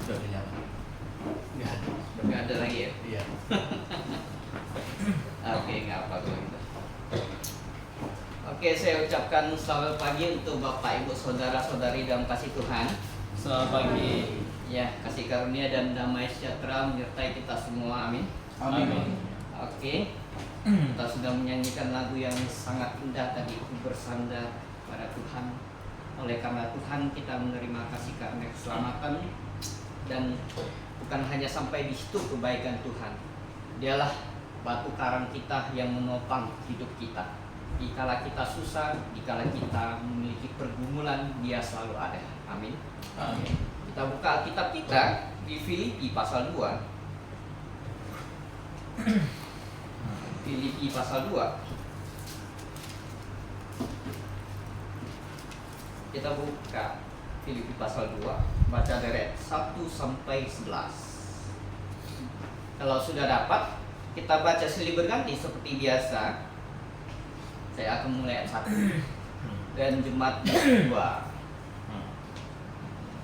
Sudah dinyalakan. Nggak ada lagi ya? Iya. Oke, nggak apa kalau gitu. Oke, saya ucapkan selamat pagi untuk Bapak, Ibu, Saudara-saudari dalam kasih Tuhan. Selamat pagi. Ya, kasih karunia dan damai sejahtera menyertai kita semua, amin. Amin. Oke, kita sudah menyanyikan lagu yang sangat indah tadi, bersandar pada Tuhan. Oleh karena Tuhan kita menerima kasih karunia keselamatan, dan bukan hanya sampai di situ kebaikan Tuhan. Dialah batu karang kita yang menopang hidup kita. Dikala kita susah, dikala kita memiliki pergumulan, Dia selalu ada. Amin. Amin. Kita buka Alkitab kita di Filipi pasal 2. Filipi pasal 2. Kita buka Filipi pasal 2, baca dari 1 sampai 11. Kalau sudah dapat, kita baca silih berganti seperti biasa. Saya akan mulai ayat 1 dan jemaat 2.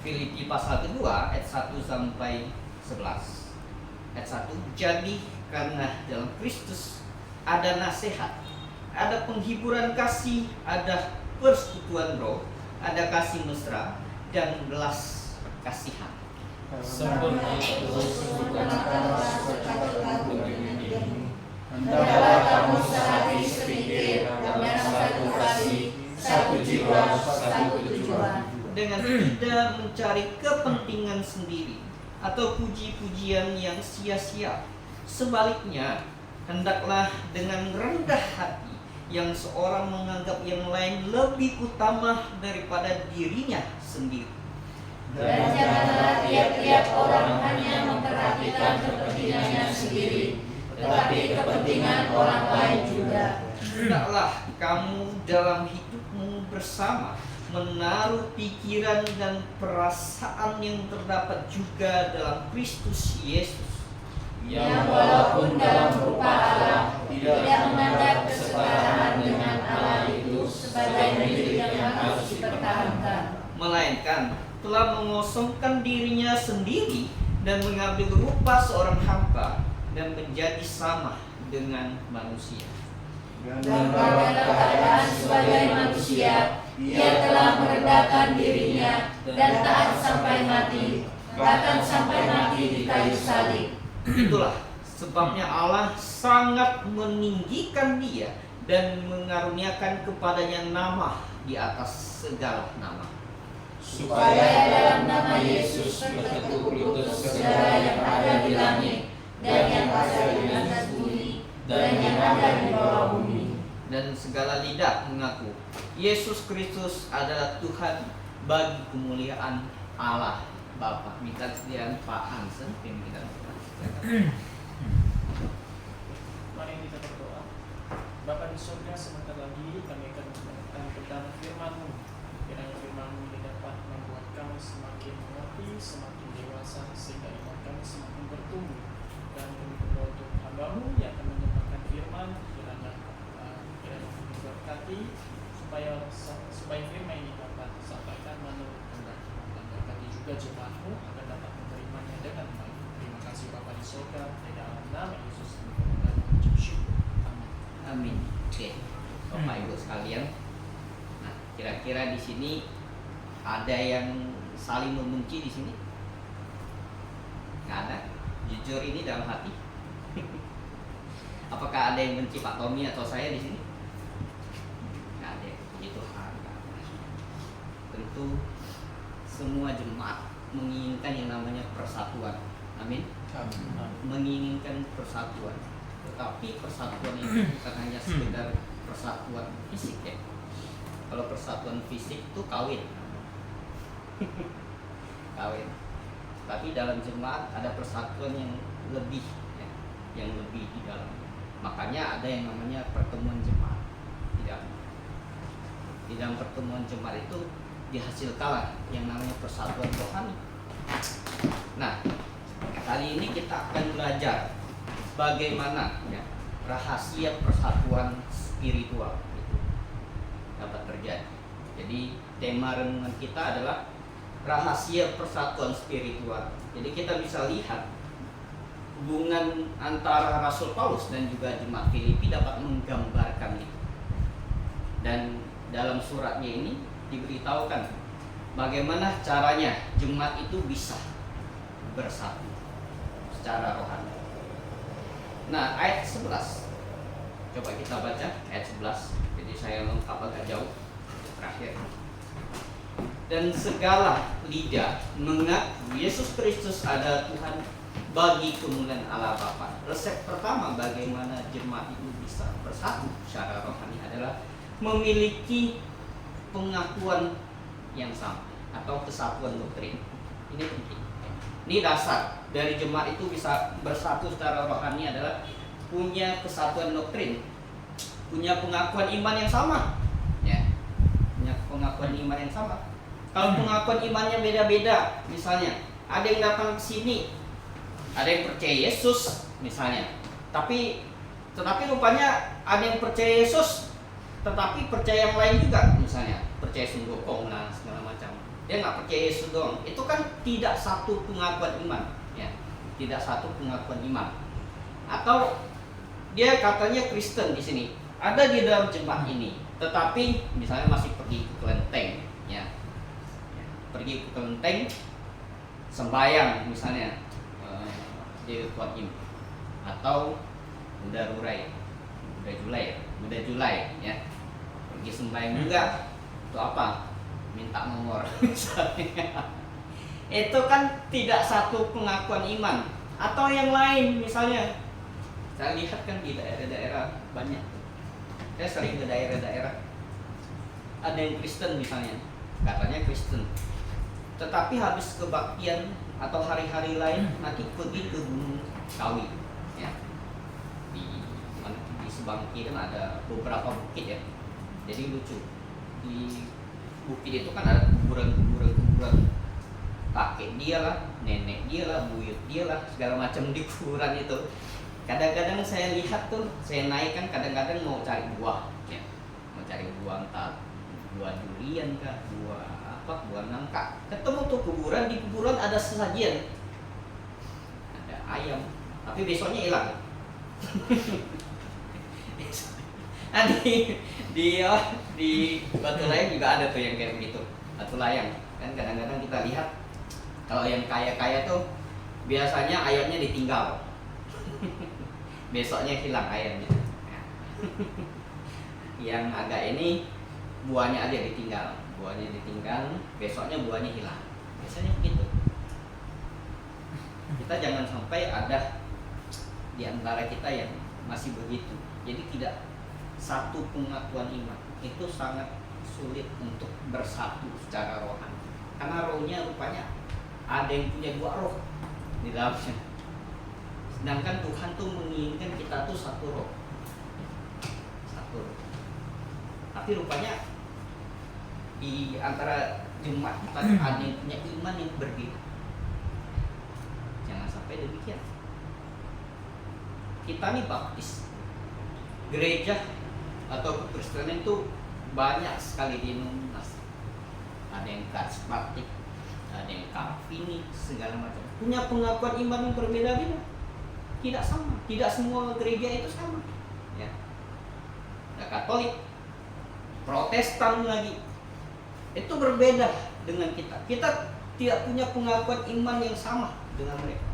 Filipi pasal kedua ayat 1 sampai 11. Ayat 1, jadi karena dalam Kristus ada nasihat, ada penghiburan kasih, ada persekutuan roh, ada kasih mesra dan belas kasihan. Sempurna itu sempurnakanlah perkataanku ini. Hendaklah kamu sehati sepikir dan satu kasih, satu jiwa, satu tujuan. Dengan tidak mencari kepentingan sendiri atau puji-pujian yang sia-sia. Sebaliknya, hendaklah dengan rendah hati yang seorang menganggap yang lain lebih utama daripada dirinya sendiri. Dan janganlah tiap-tiap orang hanya memperhatikan kepentingannya sendiri, tetapi kepentingan orang lain juga. Hendaklah kamu dalam hidupmu bersama menaruh pikiran dan perasaan yang terdapat juga dalam Kristus Yesus, Yang walaupun dalam rupa Allah tidak menganggap kesetaraan dengan Allah itu sebagai milik yang harus dipertahankan, melainkan telah mengosongkan dirinya sendiri dan mengambil rupa seorang hamba dan menjadi sama dengan manusia. dan pada keadaan sebagai manusia Ia telah merendahkan dirinya dan taat sampai mati, bahkan sampai mati di kayu salib. Itulah sebabnya Allah sangat meninggikan Dia dan mengaruniakan kepadanya nama di atas segala nama, Supaya dalam nama Yesus bertekuk lutut segala yang ada di langit dan yang ada di atas bumi dan yang ada di bawah bumi, dan segala lidah mengaku Yesus Kristus adalah Tuhan, bagi kemuliaan Allah Bapa. Minta kesediaan Pak Hansen pimpinan. Mari kita berdoa. Bapa di surga, sebentar lagi kami akan mendengarkan tentang firman-Mu. Kiranya firman-Mu ini dapat membuat kami semakin mengerti, semakin dewasa, sehingga iman kami semakin bertumbuh. Dan kami berdoa untuk hamba-Mu yang akan menyampaikan firman, kiranya diberkati supaya firman ini dapat disampaikan menurut kehendak. Dan berkati juga jemaat-Mu agar dapat menerimanya dengan baik. Terima kasih Bapa di surga, di dalam nama Yesus dan mengucap syukur. Amin. Amin. Oke, Bapak Ibu sekalian. Nah, kira-kira di sini ada yang saling membenci di sini? Nggak ada. Jujur ini dalam hati. Apakah ada yang benci Pak Tommy atau saya di sini? Nggak ada. Puji Tuhan. Nggak ada. Tentu semua jemaat menginginkan yang namanya persatuan. Amin. Menginginkan persatuan. Tetapi persatuan itu bukan hanya sekedar persatuan fisik ya. Kalau persatuan fisik itu kawin. Kawin. Tapi dalam jemaat ada persatuan yang lebih ya, yang lebih di dalam. Makanya ada yang namanya pertemuan jemaat. Di dalam pertemuan jemaat itu dihasilkanlah yang namanya persatuan rohani. Nah, kali ini kita akan belajar bagaimana ya, rahasia persatuan spiritual itu dapat terjadi. Jadi tema renungan kita adalah rahasia persatuan spiritual. Jadi kita bisa lihat hubungan antara Rasul Paulus dan juga jemaat Filipi dapat menggambarkan itu. Dan dalam suratnya ini diberitahukan bagaimana caranya jemaat itu bisa bersatu secara rohani. Nah, ayat 11. Coba kita baca ayat 11. Jadi saya lengkap agak jauh terakhir. Dan segala lidah mengaku Yesus Kristus adalah Tuhan bagi kemuliaan Allah Bapa. Resep pertama bagaimana jemaat itu bisa bersatu secara rohani adalah memiliki pengakuan yang sama atau kesatuan doktrin. Ini penting. Ini dasar dari jemaat itu bisa bersatu secara rohani adalah punya kesatuan doktrin, punya pengakuan iman yang sama, ya, punya pengakuan iman yang sama. Kalau pengakuan imannya beda-beda, misalnya ada yang datang ke sini, ada yang percaya Yesus, misalnya, tetapi rupanya ada yang percaya Yesus, tetapi percaya yang lain juga, misalnya percaya sungguh lah segala macam. Dia nggak percaya Yesus doang. Itu kan tidak satu pengakuan iman, ya, tidak satu pengakuan iman. Atau dia katanya Kristen di sini, ada di dalam jemaat ini, tetapi misalnya masih pergi ke kelenteng, ya, pergi ke kelenteng sembahyang misalnya di Kuat Im atau Muda Julai ya, pergi sembahyang juga itu apa, minta nomor misalnya. Itu kan tidak satu pengakuan iman. Atau yang lain misalnya, saya lihat kan di daerah-daerah banyak, saya sering ke daerah-daerah, ada yang Kristen misalnya, katanya Kristen, tetapi habis kebaktian atau hari-hari lain nanti pergi ke Gunung Kawi, ya, di Sebangki kan ada beberapa bukit ya, jadi lucu. Di bukit itu kan ada kuburan kakek dia lah, nenek dia lah, buyut dia lah, segala macam di kuburan itu. Kadang-kadang saya lihat tuh, saya naik kan kadang-kadang mau cari buah, ya, mau cari buah entah buah durian kah, buah nangka. Ketemu tuh kuburan, di kuburan ada sesajian, ada ayam, tapi besoknya hilang. Nah, di Batu Layang juga ada tuh yang kayak begitu, Batu Layang. Kan kadang-kadang kita lihat kalau yang kaya-kaya tuh biasanya ayamnya ditinggal, besoknya hilang ayamnya. Yang agak ini buahnya aja ditinggal, besoknya buahnya hilang. Biasanya begitu. Kita jangan sampai ada di antara kita yang masih begitu. Jadi tidak satu pengakuan iman. Itu sangat sulit untuk bersatu secara rohani. Karena rohnya rupanya ada yang punya dua roh di dalamnya. Sedangkan Tuhan tuh menginginkan kita tuh satu roh. Tapi rupanya di antara jemaat kita ada yang punya iman yang berbeda. Jangan sampai demikian. Kita nih baptis, gereja atau kekristenan itu banyak sekali denominasi. Ada yang karismatik, ada yang Calvinis, segala macam. Punya pengakuan iman yang berbeda-beda. Tidak sama. Tidak semua gereja itu sama. Ya. Ada Katolik, Protestan lagi. Itu berbeda dengan kita. Kita tidak punya pengakuan iman yang sama dengan mereka.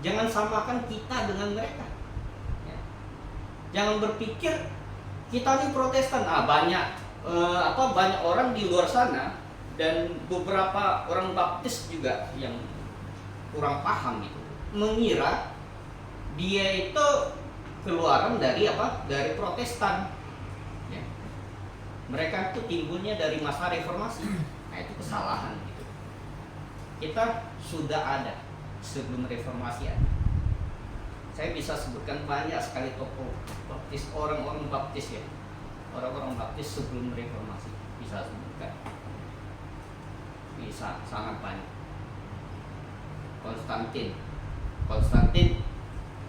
Jangan samakan kita dengan mereka. Ya. Jangan berpikir kita ini Protestan. Banyak orang di luar sana dan beberapa orang Baptis juga yang kurang paham gitu, mengira dia itu keluaran dari dari Protestan. Ya. Mereka itu timbulnya dari masa reformasi. Nah, itu kesalahan gitu. Kita sudah ada sebelum reformasi ada. Saya bisa sebutkan banyak sekali tokoh Baptis, orang-orang Baptis ya, orang-orang Baptis sebelum reformasi bisa sebutkan, bisa sangat banyak. Konstantin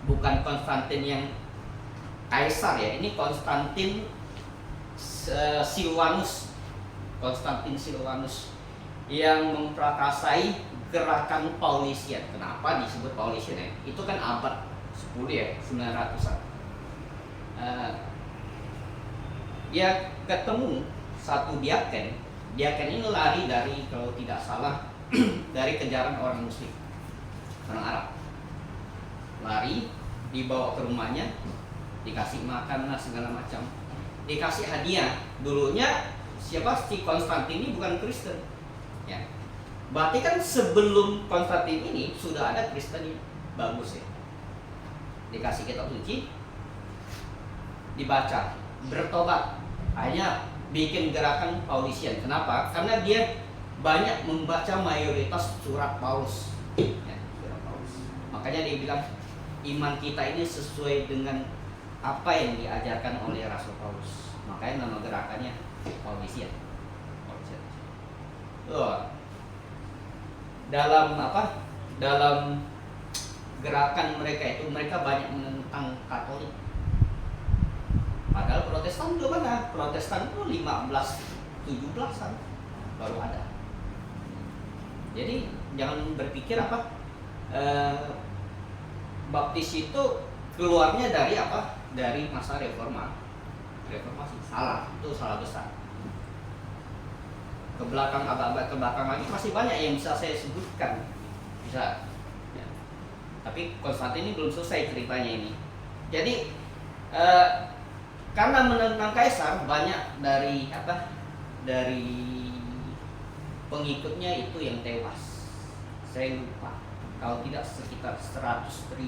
bukan Konstantin yang kaisar ya, ini Konstantin Silvanus. yang memprakarsai gerakan Paulisian. Kenapa disebut Paulisian ya? Itu kan abad 10 ya, 900-an. Dia ketemu satu diaken. Diaken ini lari dari, kalau tidak salah, dari kejaran orang Muslim, orang Arab. Lari, dibawa ke rumahnya, dikasih makan lah segala macam, dikasih hadiah. Dulunya siapa, si Konstantin ini bukan Kristen ya, berarti kan sebelum Konstantin ini sudah ada Kristen ini. Bagus ya, dikasih kitab suci, dibaca, bertobat, hanya bikin gerakan Paulisian. Kenapa? Karena dia banyak membaca mayoritas surat Paulus ya, surat Paulus. Makanya dia bilang iman kita ini sesuai dengan apa yang diajarkan oleh Rasul Paulus. Makanya nama gerakannya Paulisian. Dalam apa? Dalam gerakan mereka itu, mereka banyak menentang Katolik. Padahal Protestan belum ada. Protestan itu 15-17an baru ada. Jadi jangan berpikir apa, Baptis itu keluarnya dari apa? Dari masa reformasi. Salah, itu salah besar. Ke belakang, abad-abad ke belakang lagi masih banyak yang bisa saya sebutkan, bisa ya. Tapi Konstantin ini belum selesai ceritanya ini. Jadi karena menentang kaisar, banyak dari apa, dari pengikutnya itu yang tewas. Saya lupa, kalau tidak sekitar 100.000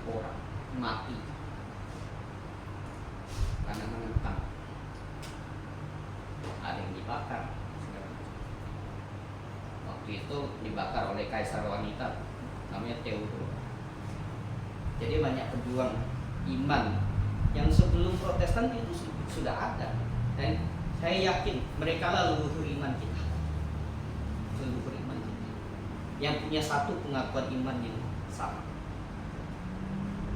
orang mati karena menentang. Ada yang dibakar. Waktu itu dibakar oleh kaisar wanita namanya Theodora. Jadi banyak pejuang iman yang sebelum Protestan itu sudah ada, dan saya yakin mereka lah leluhur iman kita. Leluhur iman kita yang punya satu pengakuan iman yang sama.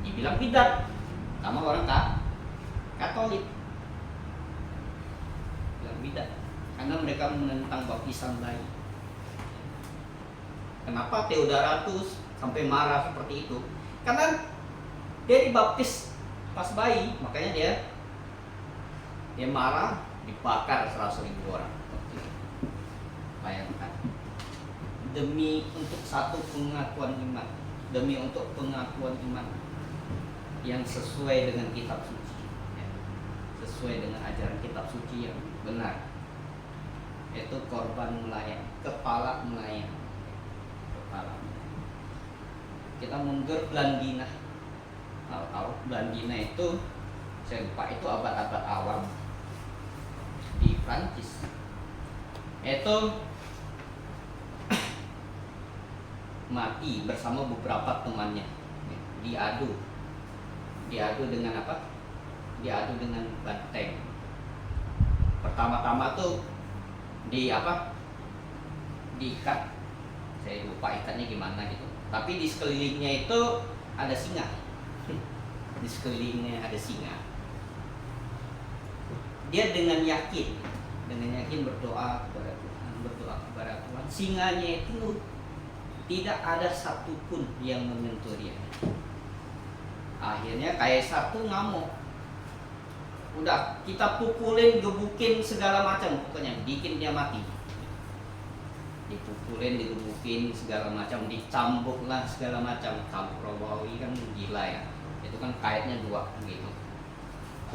Dibilang bidat sama orang Katolik. Bidat karena mereka menentang baptisan bayi. Kenapa Theodoratus sampai marah seperti itu? Karena dia dibaptis pas bayi, makanya dia marah, dibakar 100.000 orang. Bayangkan, demi untuk satu pengakuan iman, demi untuk pengakuan iman yang sesuai dengan kitab suci, sesuai dengan ajaran kitab suci yang benar, itu korban melayang, kepala melayang. Kita mundur Blandina. Tahu Blandina itu, saya lupa, itu abad-abad awal di Prancis. Itu mati bersama beberapa temannya. Diadu dengan apa? Diadu dengan banteng. Pertama-tama tuh diikat, saya lupa ikatnya gimana gitu. Tapi di sekelilingnya itu ada singa. Di sekelilingnya ada singa. Dia dengan yakin berdoa kepada Tuhan. Singanya itu tidak ada satupun yang menyentuh dia. Akhirnya kaisar tuh ngamuk. Udah, kita pukulin, gebukin segala macam, pokoknya bikin dia mati. Dipukulin, digebukin segala macam, dicambuk lah segala macam. Cambuk Romawi kan gila ya. Itu kan kaitnya 2 gitu.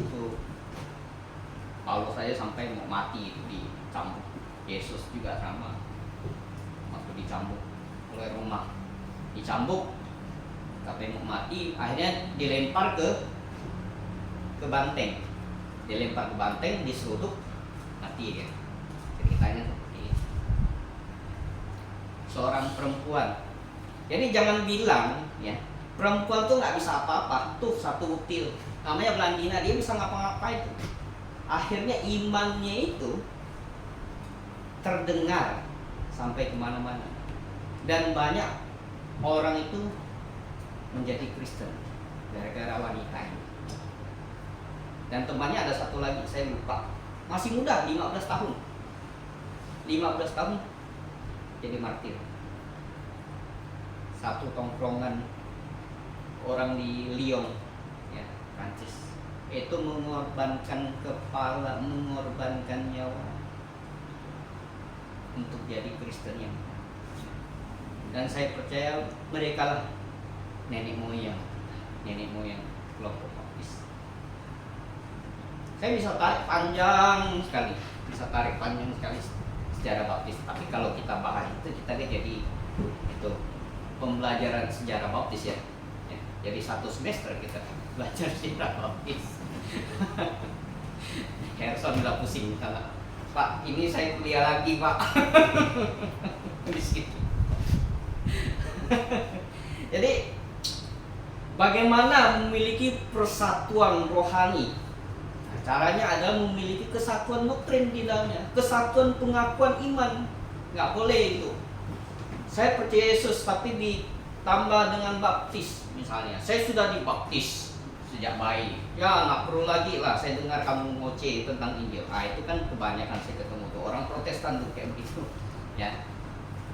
Itu Paulus saja sampai mau mati itu dicambuk. Yesus juga sama. Waktu dicambuk oleh Roma, dicambuk sampai mau mati, akhirnya dilempar ke banteng. Dilempar ke banteng, diseruduk, mati ya. Ceritanya seperti itu. Seorang perempuan. Jadi jangan bilang ya, perempuan tuh nggak bisa apa-apa. Tuh satu bukti, namanya Blandina, dia bisa ngapa-ngapain tuh. Akhirnya imannya itu terdengar sampai kemana-mana, dan banyak orang itu menjadi Kristen gara-gara wanita ini. Dan temannya ada satu lagi, saya lupa, masih muda, 15 tahun, 15 tahun jadi martir. Satu tongkrongan orang di Lyon, ya, Prancis, itu mengorbankan kepala, mengorbankan nyawa untuk jadi Kristen yang benar. Dan saya percaya mereka lah nenek moyang kelompok baptis. Saya bisa tarik panjang sekali sejarah baptis. Tapi kalau kita bahas itu, kita jadi itu pembelajaran sejarah baptis ya. Jadi 1 semester kita belajar sejarah baptis. Harrison udah pusing karena Pak, ini saya kuliah lagi Pak. Di situ. Jadi bagaimana memiliki persatuan rohani? Nah, caranya adalah memiliki kesatuan doktrin di dalamnya, kesatuan pengakuan iman. Nggak boleh itu. Saya percaya Yesus tapi ditambah dengan baptis misalnya. Saya sudah dibaptis sejak bayi. Ya nggak perlu lagi lah saya dengar kamu ngoceh tentang Injil. Itu kan kebanyakan saya ketemu tuh orang Protestan tuh kayak begitu. Ya.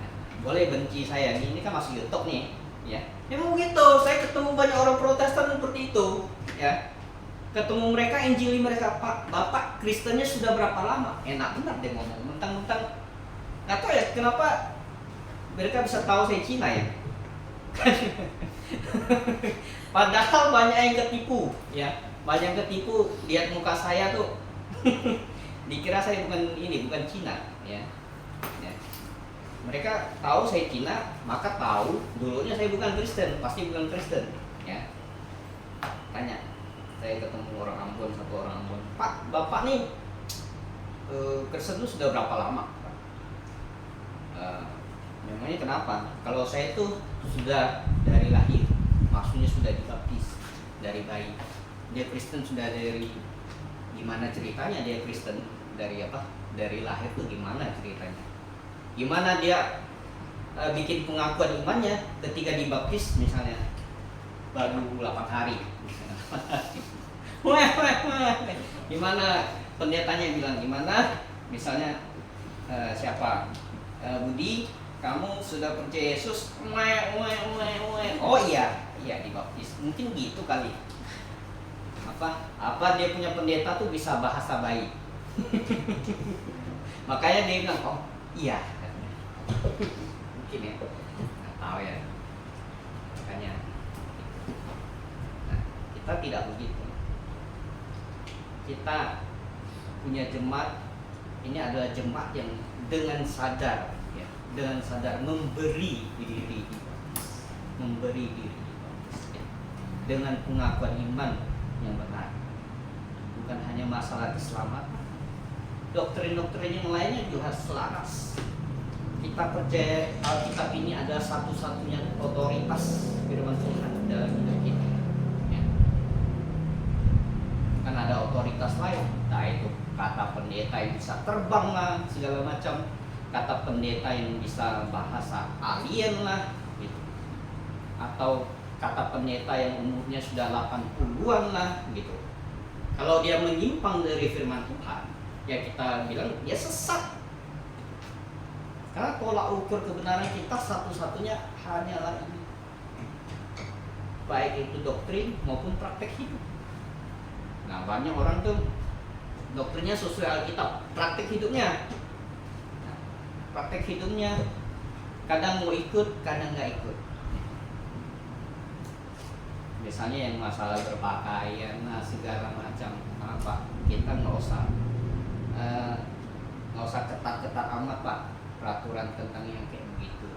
Nah, boleh benci saya, ini kan masih YouTube nih. Ya. Memang begitu, saya ketemu banyak orang Protestan seperti itu. Ya. Ketemu mereka, Injili mereka, Pak, Bapak Kristennya sudah berapa lama? Enak benar dia ngomong, mentang-mentang. Nggak tahu ya kenapa mereka bisa tahu saya Cina ya. Padahal banyak yang ketipu, ya, banyak yang ketipu. Lihat muka saya tuh, dikira saya bukan Cina, ya. Mereka tahu saya Cina, maka tahu dulunya saya bukan Kristen, pasti bukan Kristen, ya. Tanya, saya ketemu orang Ambon, satu orang Ambon, Pak, Bapak nih Kristen itu sudah berapa lama? Memangnya kenapa? Kalau saya tuh sudah dari lahir, maksudnya sudah dibaptis dari bayi. Dia Kristen sudah dari gimana ceritanya dia Kristen dari apa? Dari lahir tuh gimana ceritanya? Gimana dia bikin pengakuan imannya ketika dibaptis misalnya baru 8 hari. Gimana pendetanya bilang gimana? Misalnya siapa? Budi, kamu sudah percaya Yesus? Oh iya dibaptis. Mungkin gitu kali. Apa dia punya pendeta tuh bisa bahasa bayi. Makanya dia bilang, oh iya. Mungkin ya. Nggak tahu ya. Makanya kita tidak begitu. Kita punya jemaat, ini adalah jemaat yang dengan sadar memberi diri dengan pengakuan iman yang benar, bukan hanya masalah keselamatan, doktrin-doktrin yang lainnya juga selaras. Kita percaya Alkitab ini adalah satu-satunya otoritas firman Tuhan dalam hidup kita, ya. Kan ada otoritas lain, nah itu kata pendeta yang bisa terbang lah segala macam, kata pendeta yang bisa bahasa alien lah gitu. Atau kata pendeta yang umurnya sudah 80-an lah gitu. Kalau dia menyimpang dari firman Tuhan, ya kita bilang dia sesat. Karena tolak ukur kebenaran kita satu-satunya hanyalah ini, baik itu doktrin maupun praktek hidup. Nah banyak orang tuh doktrinnya sesuai Alkitab, praktek hidupnya kadang mau ikut, kadang nggak ikut. Misalnya yang masalah berpakaian, segala macam, kita nggak usah ketat-ketat amat Pak, peraturan tentang yang kayak begitu,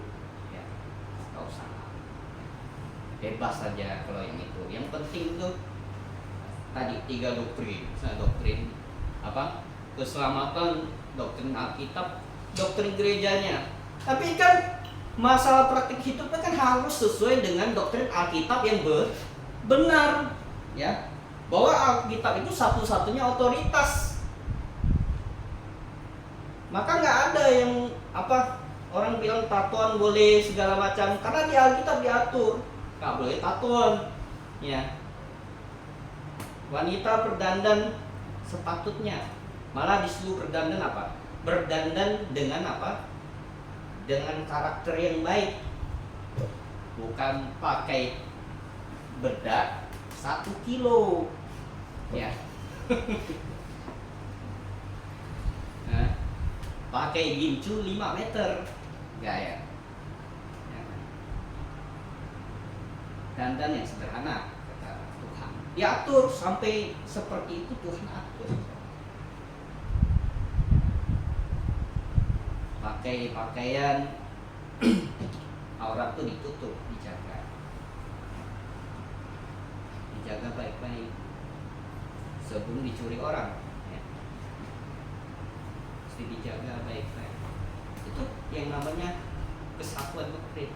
ya nggak usah, bebas saja kalau yang itu. Yang penting tuh tadi 3 doktrin, doktrin apa? Keselamatan, doktrin Alkitab, doktrin gerejanya. Tapi kan masalah praktik hidupnya kan harus sesuai dengan doktrin Alkitab yang benar, ya. Bahwa Alkitab itu satu-satunya otoritas. Maka nggak ada yang orang bilang tatoan boleh segala macam, karena di Alkitab diatur nggak boleh tatoan, ya. Wanita berdandan sepatutnya, malah disuruh berdandan berdandan dengan apa? Dengan karakter yang baik. Bukan pakai bedak 1 kilo, ya. Nah, pakai gincu 5 meter, enggak ya? Dandan yang sederhana, kata Tuhan. Diatur sampai seperti itu Tuhan atur. Pakai pakaian aurat tuh ditutup, dijaga baik-baik sebelum dicuri orang, ya. Mesti dijaga baik-baik. Itu yang namanya kesatuan doktrin.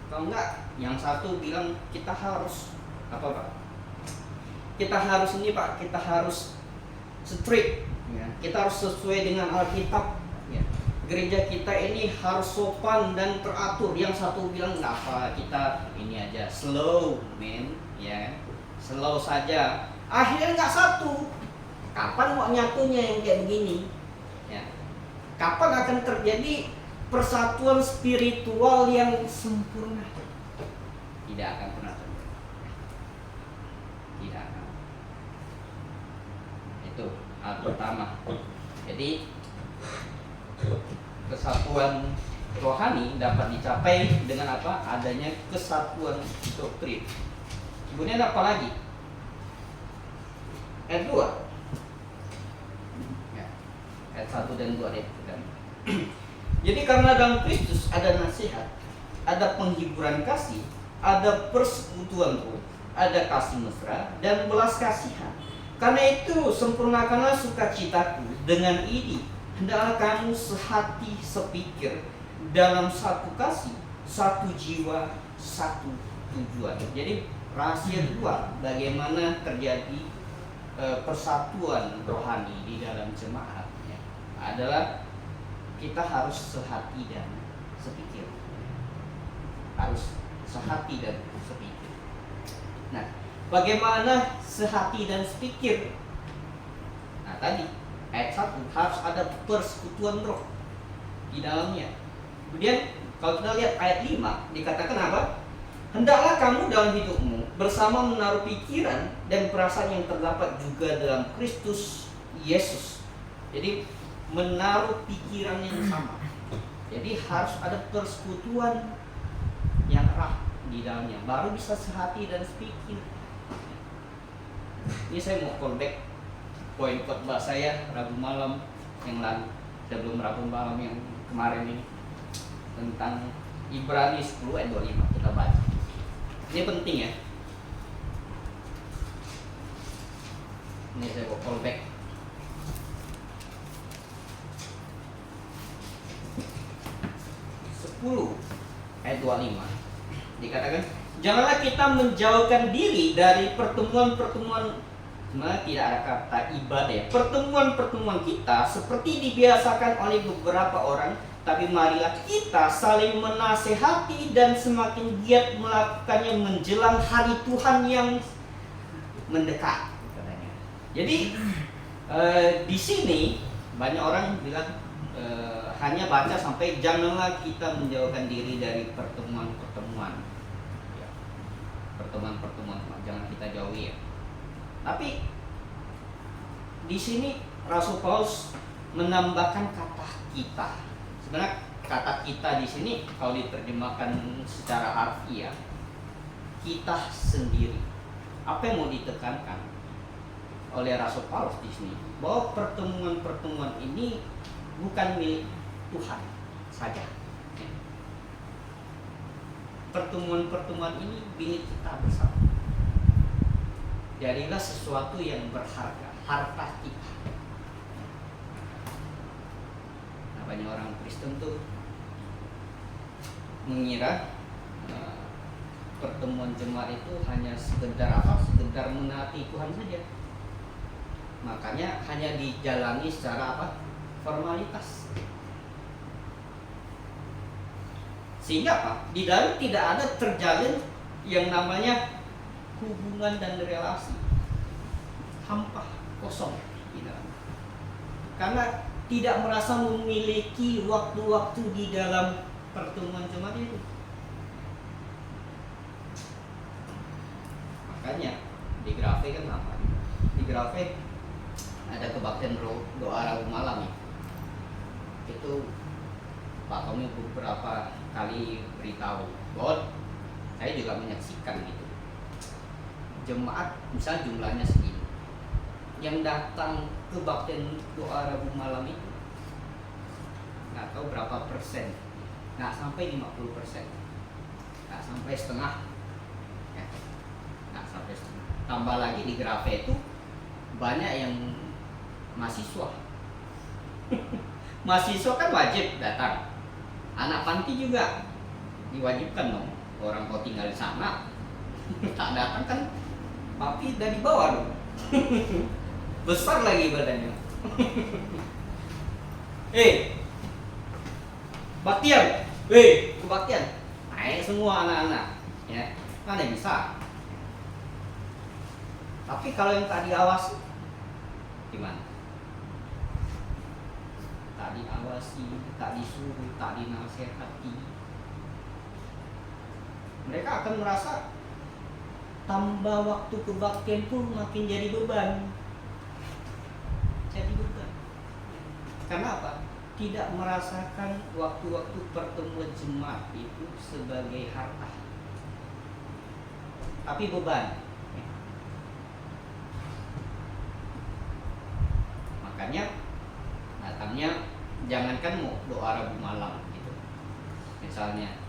Kalau enggak, yang satu bilang kita harus apa Pak? Kita harus ini Pak, kita harus strict, ya. Kita harus sesuai dengan Alkitab, ya. Gereja kita ini harus sopan dan teratur. Yang satu bilang nggak apa, kita ini aja slow, men, ya, slow saja. Akhirnya nggak satu. Kapan mau nyatunya yang kayak begini? Ya. Kapan akan terjadi persatuan spiritual yang sempurna? Tidak akan pernah terjadi. Tidak akan. Itu hal pertama. Jadi kesatuan rohani dapat dicapai dengan apa? Adanya kesatuan doktrin. Kemudian apa lagi? Ayat 2. Ya. Ayat 1 dan 2 deh. Jadi karena dalam Kristus ada nasihat, ada penghiburan kasih, ada persekutuan roh, ada kasih mesra dan belas kasihan. Karena itu sempurnakanlah sukacitaku dengan ini. Hendaklah kamu sehati sepikir dalam satu kasih, satu jiwa, satu tujuan. Jadi rahasia kedua bagaimana terjadi persatuan rohani di dalam jemaat, ya, adalah kita harus sehati dan sepikir. Harus sehati dan sepikir. Nah, bagaimana sehati dan sepikir? Nah, tadi ayat 1 harus ada persekutuan roh di dalamnya. Kemudian kalau kita lihat ayat 5 dikatakan apa? Hendaklah kamu dalam hidupmu bersama menaruh pikiran dan perasaan yang terdapat juga dalam Kristus Yesus. Jadi menaruh pikiran yang sama. Jadi harus ada persekutuan yang erat di dalamnya, baru bisa sehati dan sepikir. Ini saya mau callback poin khotbah saya Rabu malam yang lalu, sebelum Rabu malam yang kemarin ini, tentang Ibrani 10 ayat 25. Kita baca. Ini penting ya. Ini saya mau callback. Ayat 25 dikatakan, janganlah kita menjauhkan diri dari pertemuan-pertemuan. Sebenarnya tidak ada kata ibadah ya. Pertemuan-pertemuan kita seperti dibiasakan oleh beberapa orang, tapi marilah kita saling menasehati dan semakin giat melakukannya menjelang hari Tuhan yang mendekat, katanya. Jadi di sini banyak orang bilang hanya baca sampai janganlah kita menjauhkan diri dari pertemuan-pertemuan. Ya. Pertemuan-pertemuan jangan kita jauhi ya. Tapi di sini Rasul Paulus menambahkan kata kita. Sebenarnya kata kita di sini kalau diterjemahkan secara harfiah, kita sendiri. Apa yang mau ditekankan oleh Rasul Paulus di sini? Bahwa pertemuan-pertemuan ini bukan milik Tuhan saja. Pertemuan-pertemuan ini milik kita bersama. Jadilah sesuatu yang berharga, harta kita. Nah, banyak orang Kristen tuh mengira pertemuan jemaat itu hanya sekedar apa? Sekedar menaati Tuhan saja. Makanya hanya dijalani secara apa? Formalitas. Sehingga apa? Di dalam tidak ada terjalin yang namanya hubungan dan relasi. Hampa, kosong di dalam. Karena tidak merasa memiliki waktu-waktu di dalam pertemuan jemaat itu. Makanya di Grafe kan apa? Di Grafe ada kebaktian doa Rabu malam ya. Itu Pak Tommy beberapa kali beritahu bahwa saya juga menyaksikan gitu. Jemaat misal jumlahnya segini, yang datang kebaktian doa Rabu malam itu nggak tahu berapa persen, nggak sampai 50%, nggak sampai setengah. Sampai setengah. Tambah lagi di Grafe itu banyak yang mahasiswa. Mahasiswa kan wajib datang. Anak panti juga diwajibkan dong. Orang kau tinggal di sana tak datang kan papi dari bawah dong. Besar lagi badannya. Baktian, kebaktian. Naik semua anak-anak. Ya, mana bisa? Tapi kalau yang tak diawasi, gimana? Tak diawasi, tak disuruh, tak dinasehati, mereka akan merasa tambah waktu kebaktian pun makin jadi beban. Jadi beban. Karena apa? Tidak merasakan waktu-waktu pertemuan jemaat itu sebagai harta, tapi beban. Makanya datangnya jangankan mau doa Rabu malam gitu, misalnya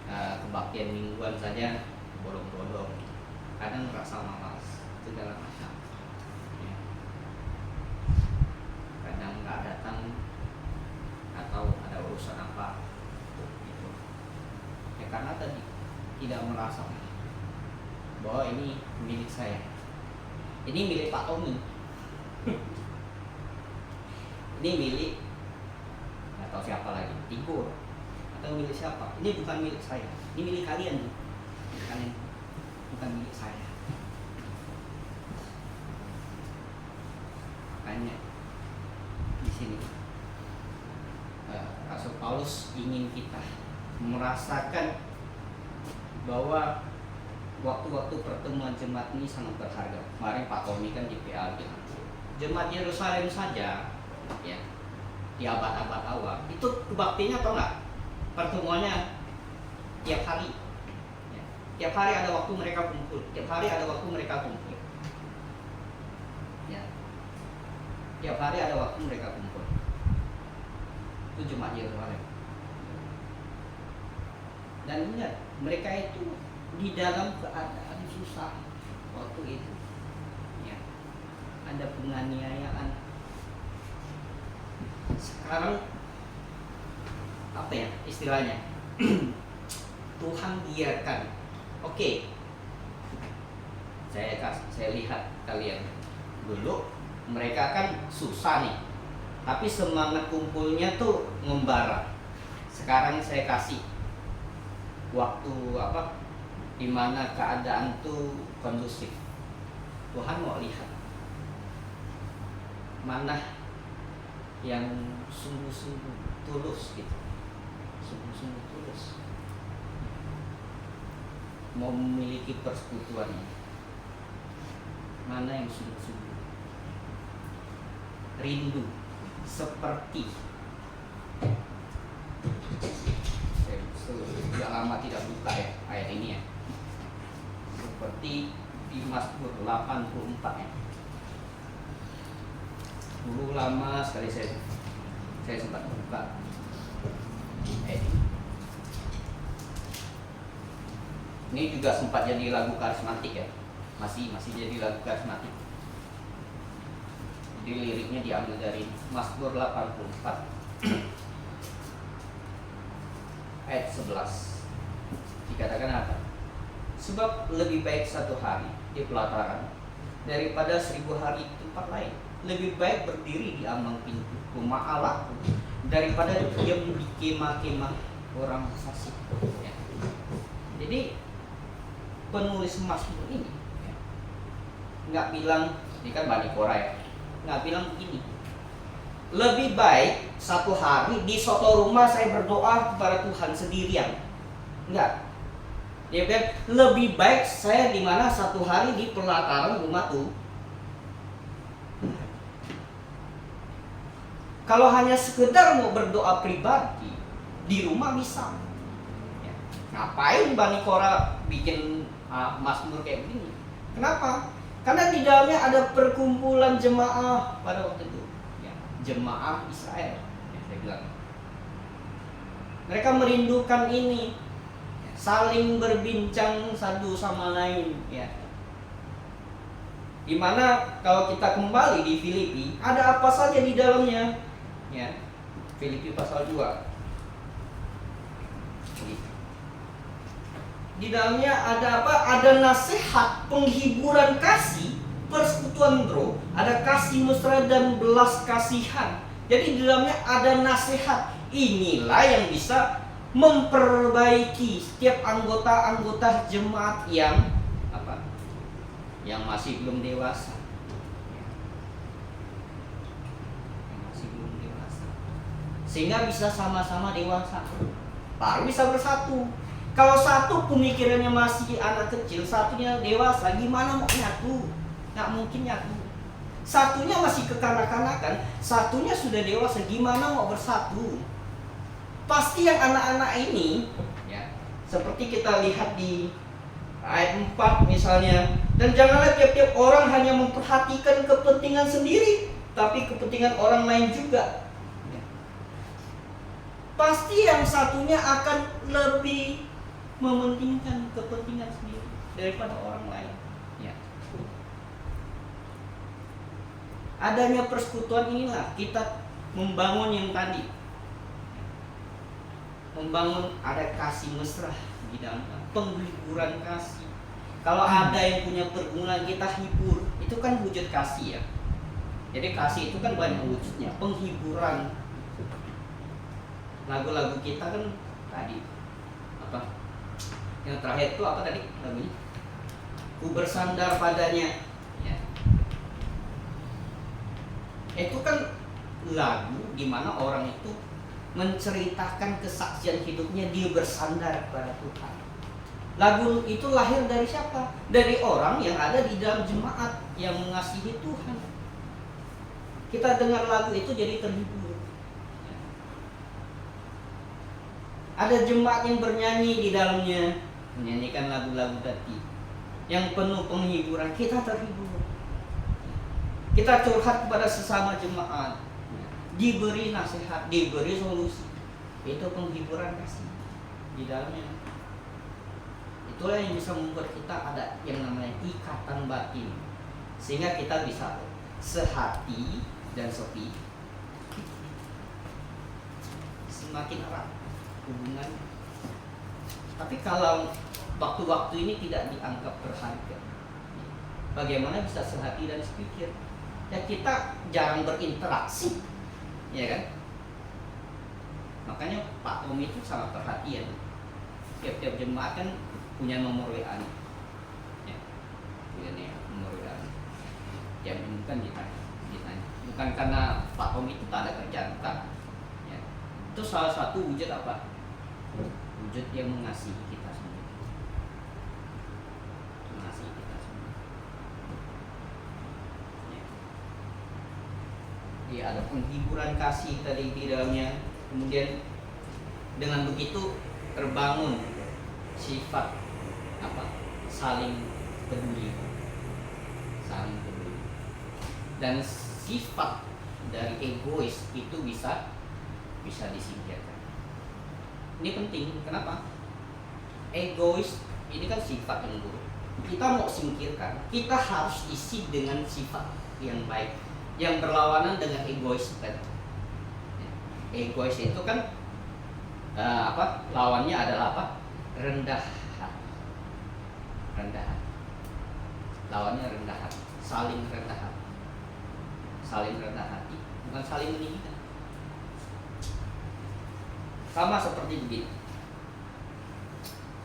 kebaktian mingguan saja bolong-bolong, kadang merasa malas segala macam ya. Kadang nggak datang atau ada urusan apa gitu ya, karena tadi tidak merasa bahwa ini milik saya, ini milik Pak Tommy. Ini milik atau siapa lagi, Tigor atau milik siapa? Ini bukan milik saya, ini milik kalian, bukan milik saya. Makanya di sini Rasul Paulus ingin kita merasakan bahwa waktu-waktu pertemuan jemaat ini sangat berharga. Kemarin Pak Tommy kan di PA bilang jemaat Yerusalem saja ya, di abad-abad awal itu kebaktiannya tau nggak, pertemuannya tiap hari ya. Tiap hari ada waktu mereka kumpul, tiap hari ada waktu mereka kumpul ya. Tiap hari ada waktu mereka kumpul. Itu jemaat Yerusalem. Dan ingat, mereka itu di dalam keadaan susah waktu itu ya. Ada penganiayaan. Sekarang apa ya istilahnya? Tuhan biarkan. Oke. Saya lihat kalian dulu mereka kan susah nih, tapi semangat kumpulnya tuh membara. Sekarang saya kasih waktu apa, dimana keadaan tuh kondusif. Tuhan mau lihat mana yang sungguh-sungguh tulus gitu, sungguh-sungguh tulus mau memiliki persekutuannya, mana yang sungguh-sungguh rindu seperti sudah lama tidak buka ya ayat ini ya, seperti di Mazmur 84 ya. Dulu lama sekali saya sempat buka ini juga sempat jadi lagu karismatik ya, masih jadi lagu karismatik. Jadi liriknya diambil dari Mazmur 84 ayat 11. Dikatakan apa? Sebab lebih baik satu hari di pelataran daripada 1000 hari di tempat lain. Lebih baik berdiri di ambang pintu rumah Allah daripada diam di kemah-kemah orang fasik ya. Jadi penulis Mazmur ini ya, nggak bilang, ini kan Bani Korah ya, nggak bilang begini, lebih baik satu hari di suatu rumah saya berdoa kepada Tuhan sendirian. Enggak. Dia bilang lebih baik saya di mana satu hari di pelataran rumah tuh. Kalau hanya sekedar mau berdoa pribadi di rumah bisa. Ya. Ngapain Bani Kora bikin mazmur kayak begini? Kenapa? Karena di dalamnya ada perkumpulan jemaah pada waktu itu, ya, jemaah Israel. Ya, saya bilang. Mereka merindukan ini, ya, saling berbincang satu sama lain. Ya. Dimana kalau kita kembali di Filipi, ada apa saja di dalamnya? Ya, Filipi pasal 2. Di dalamnya ada apa? Ada nasihat, penghiburan kasih, persekutuan roh, ada kasih mesra dan belas kasihan. Jadi di dalamnya ada nasihat. Inilah yang bisa memperbaiki setiap anggota-anggota jemaat yang apa? Yang masih belum dewasa. Yang masih belum dewasa. Sehingga bisa sama-sama dewasa. Baru bisa bersatu. Kalau satu pemikirannya masih anak kecil, satunya dewasa, gimana mau nyatu? Nggak mungkin nyatu. Satunya masih kekanak-kanakan, satunya sudah dewasa, gimana mau bersatu? Pasti yang anak-anak ini, ya, seperti kita lihat di ayat 4 misalnya, dan janganlah tiap-tiap orang hanya memperhatikan kepentingan sendiri, tapi kepentingan orang lain juga. Ya. Pasti yang satunya akan lebih mementingkan kepentingan sendiri daripada orang lain. Ya. Adanya persekutuan inilah kita membangun yang tadi, membangun ada kasih mesra di dalam penghiburan kasih. Kalau ada yang punya pergumulan kita hibur, itu kan wujud kasih ya. Jadi kasih itu kan banyak wujudnya, penghiburan. Lagu-lagu kita kan tadi apa? Yang terakhir itu apa tadi lagunya? Ku bersandar padanya. Ya. Itu kan lagu di mana orang itu menceritakan kesaksian hidupnya, dia bersandar pada Tuhan. Lagu itu lahir dari siapa? Dari orang yang ada di dalam jemaat yang mengasihi Tuhan. Kita dengar lagu itu jadi terhibur. Ada jemaat yang bernyanyi di dalamnya, menyanyikan lagu-lagu tadi yang penuh penghiburan, kita terhibur. Kita curhat kepada sesama jemaat, diberi nasihat, diberi solusi. Itu penghiburan kasih di dalamnya. Itulah yang bisa membuat kita ada yang namanya ikatan batin, sehingga kita bisa sehati dan sepi, semakin erat hubungan. Tapi kalau waktu-waktu ini tidak dianggap berharga, bagaimana bisa sehati dan sepikir? Ya kita jarang berinteraksi, ya kan? Makanya Pak Tommy itu sangat perhatian. Tiap-tiap jemaat kan punya nomor WA-nya, ya, punya nomor WA-nya. Yang bukan ditanya. Bukan karena Pak Tommy itu tak ada kerjaan, bukan. Ya. Itu salah satu wujud apa? Wujud yang mengasihi kita semua. Mengasihi kita semua. Ya. Ya, ada penghiburan kasih tadi di dalamnya. Kemudian dengan begitu terbangun sifat apa? Saling peduli. Saling peduli. Dan sifat dari egois itu bisa disingkirkan. Ini penting, kenapa? Egois ini kan sifat yang buruk. Kita mau singkirkan, kita harus isi dengan sifat yang baik, yang berlawanan dengan egois tadi. Egois itu kan lawannya adalah apa? Rendah hati. Rendah hati. Lawannya rendah hati. Saling rendah hati. Saling rendah hati, bukan saling meninggikan. Sama seperti begini.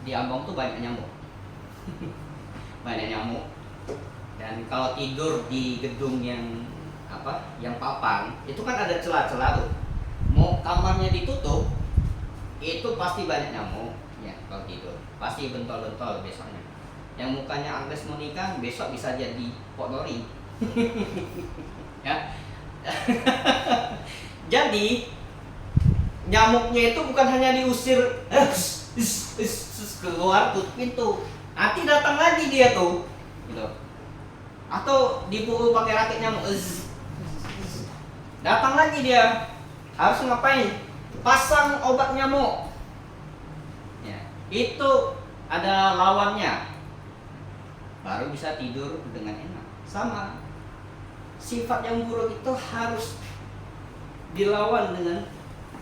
Di Ambon tuh banyak nyamuk. Banyak nyamuk. Dan kalau tidur di gedung yang yang papan itu kan ada celah-celah tuh. Mau kamarnya ditutup itu pasti banyak nyamuk ya, kalau tidur pasti bentol-bentol besoknya. Yang mukanya Agnes Monica besok bisa jadi Pok Dori. Ya. Jadi nyamuknya itu bukan hanya diusir keluar tutup pintu, nanti datang lagi dia tuh gitu. Atau dipukul pakai rakit nyamuk, datang lagi dia. Harus ngapain? Pasang obat nyamuk ya, itu ada lawannya baru bisa tidur dengan enak. Sama sifat yang buruk itu harus dilawan dengan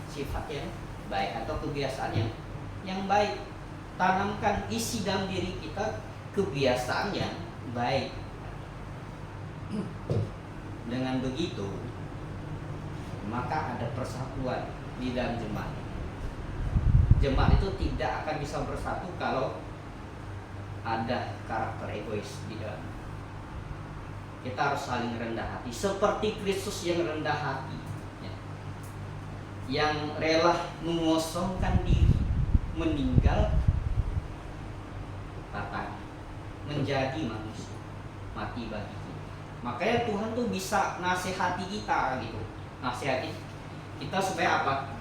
sifat yang baik atau kebiasaan yang baik. Tanamkan, isi dalam diri kita kebiasaan yang baik. Dengan begitu maka ada persatuan di dalam jemaat. Jemaat itu tidak akan bisa bersatu kalau ada karakter egois di dalam. Kita harus saling rendah hati seperti Kristus yang rendah hati ya. Yang rela mengosongkan diri, meninggal katanya, menjadi manusia, mati bagi kita. Makanya Tuhan tuh bisa nasihati kita gitu, nasihati kita supaya apa?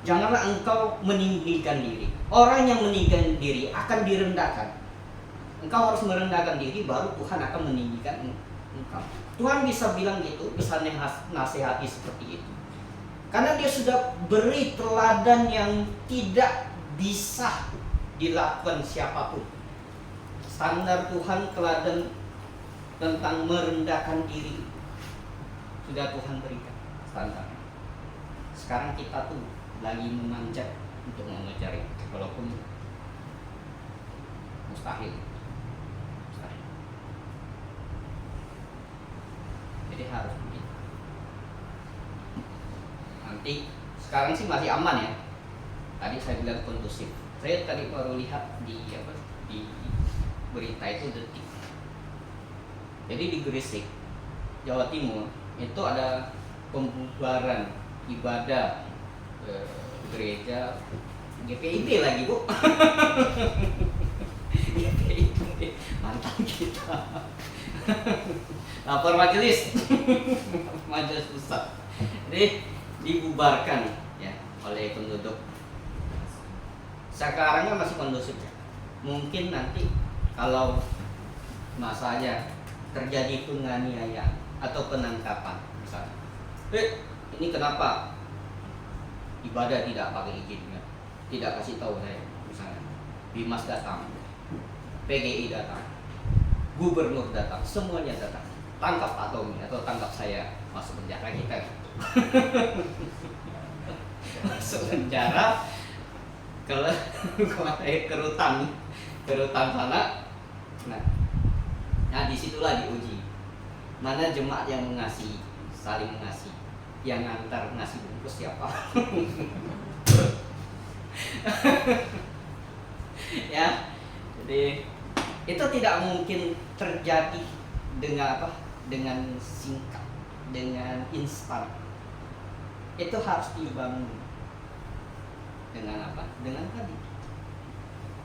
Janganlah engkau meninggikan diri. Orang yang meninggikan diri akan direndahkan. Engkau harus merendahkan diri, baru Tuhan akan meninggikan engkau. Tuhan bisa bilang gitu, bisa nasihati seperti itu. Karena dia sudah beri teladan yang tidak bisa dilakukan siapapun. Standar Tuhan, teladan tentang merendahkan diri sudah Tuhan berikan standar. Sekarang kita tuh lagi memanjat untuk mengejar itu, walaupun mustahil. Jadi harus begitu. Nanti sekarang sih masih aman ya. Tadi saya bilang kondusif. Saya tadi baru lihat di berita itu Detik. Jadi di Gresik, Jawa Timur itu ada pembubaran ibadah gereja GPIB lagi Bu. GPIB mantan kita. Lapor majelis majelis pusat. Jadi dibubarkan ya oleh penduduk. Sekarang kan masih kondusif ya. Mungkin nanti kalau masanya terjadi penganiayaan atau penangkapan misalnya, ini kenapa ibadah tidak pakai izin ya? Tidak kasih tahu saya misalnya. Bimas datang, PGI datang, gubernur datang, semuanya datang. Tangkap atau tangkap saya, masuk penjara kita gitu. Masuk penjara ke rutan sana. Nah disitulah diuji mana jemaat yang mengasihi, saling mengasihi. Yang ngantar nasi bungkus siapa? Ya, jadi itu tidak mungkin terjadi dengan apa? Dengan singkat, dengan instan. Itu harus dibangun dengan apa? Dengan tadi,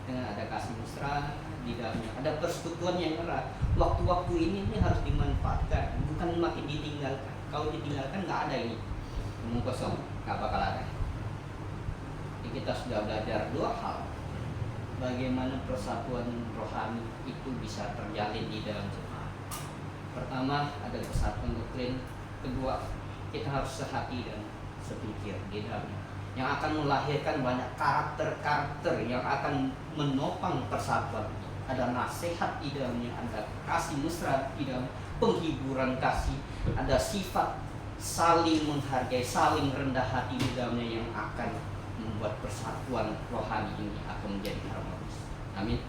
dengan ada kasih mesra di dalamnya, ada persekutuan yang erat. Waktu-waktu ini harus dimanfaatkan, bukan makin ditinggalkan. Kalau ditinggalkan nggak ada ini, omong kosong, nggak bakal ada. Jadi kita sudah belajar dua hal, bagaimana persatuan rohani itu bisa terjalin di dalam jemaat. Pertama ada persatuan doktrin, kedua kita harus sehati dan sepikir di dalamnya, yang akan melahirkan banyak karakter-karakter yang akan menopang persatuan. Ada nasihat di dalamnya, ada kasih mesra di dalam, penghiburan kasih, ada sifat saling menghargai, saling rendah hati di dalamnya yang akan membuat persatuan rohani ini akan menjadi harmonis. Amin.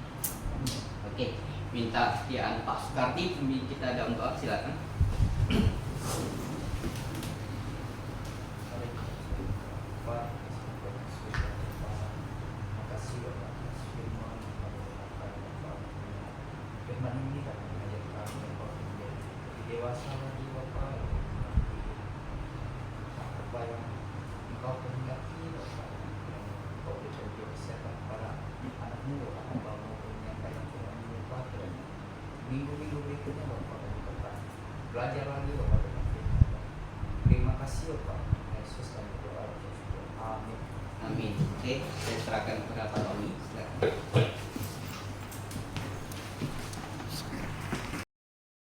Oke, minta kesediaan Pak Sukarti pemimpin kita dalam doa, silakan. Firman ini dapat mengajar kami Bapak menjadi dewasa lagi Bapak minggu-minggu berikutnya Bapak dan Bapak belajar lagi Bapak dengan firman Bapak. Terima kasih Bapak. Yesus kami doa. Amin. Amin. Oke, saya serahkan kepada Pak Tony. Silakan.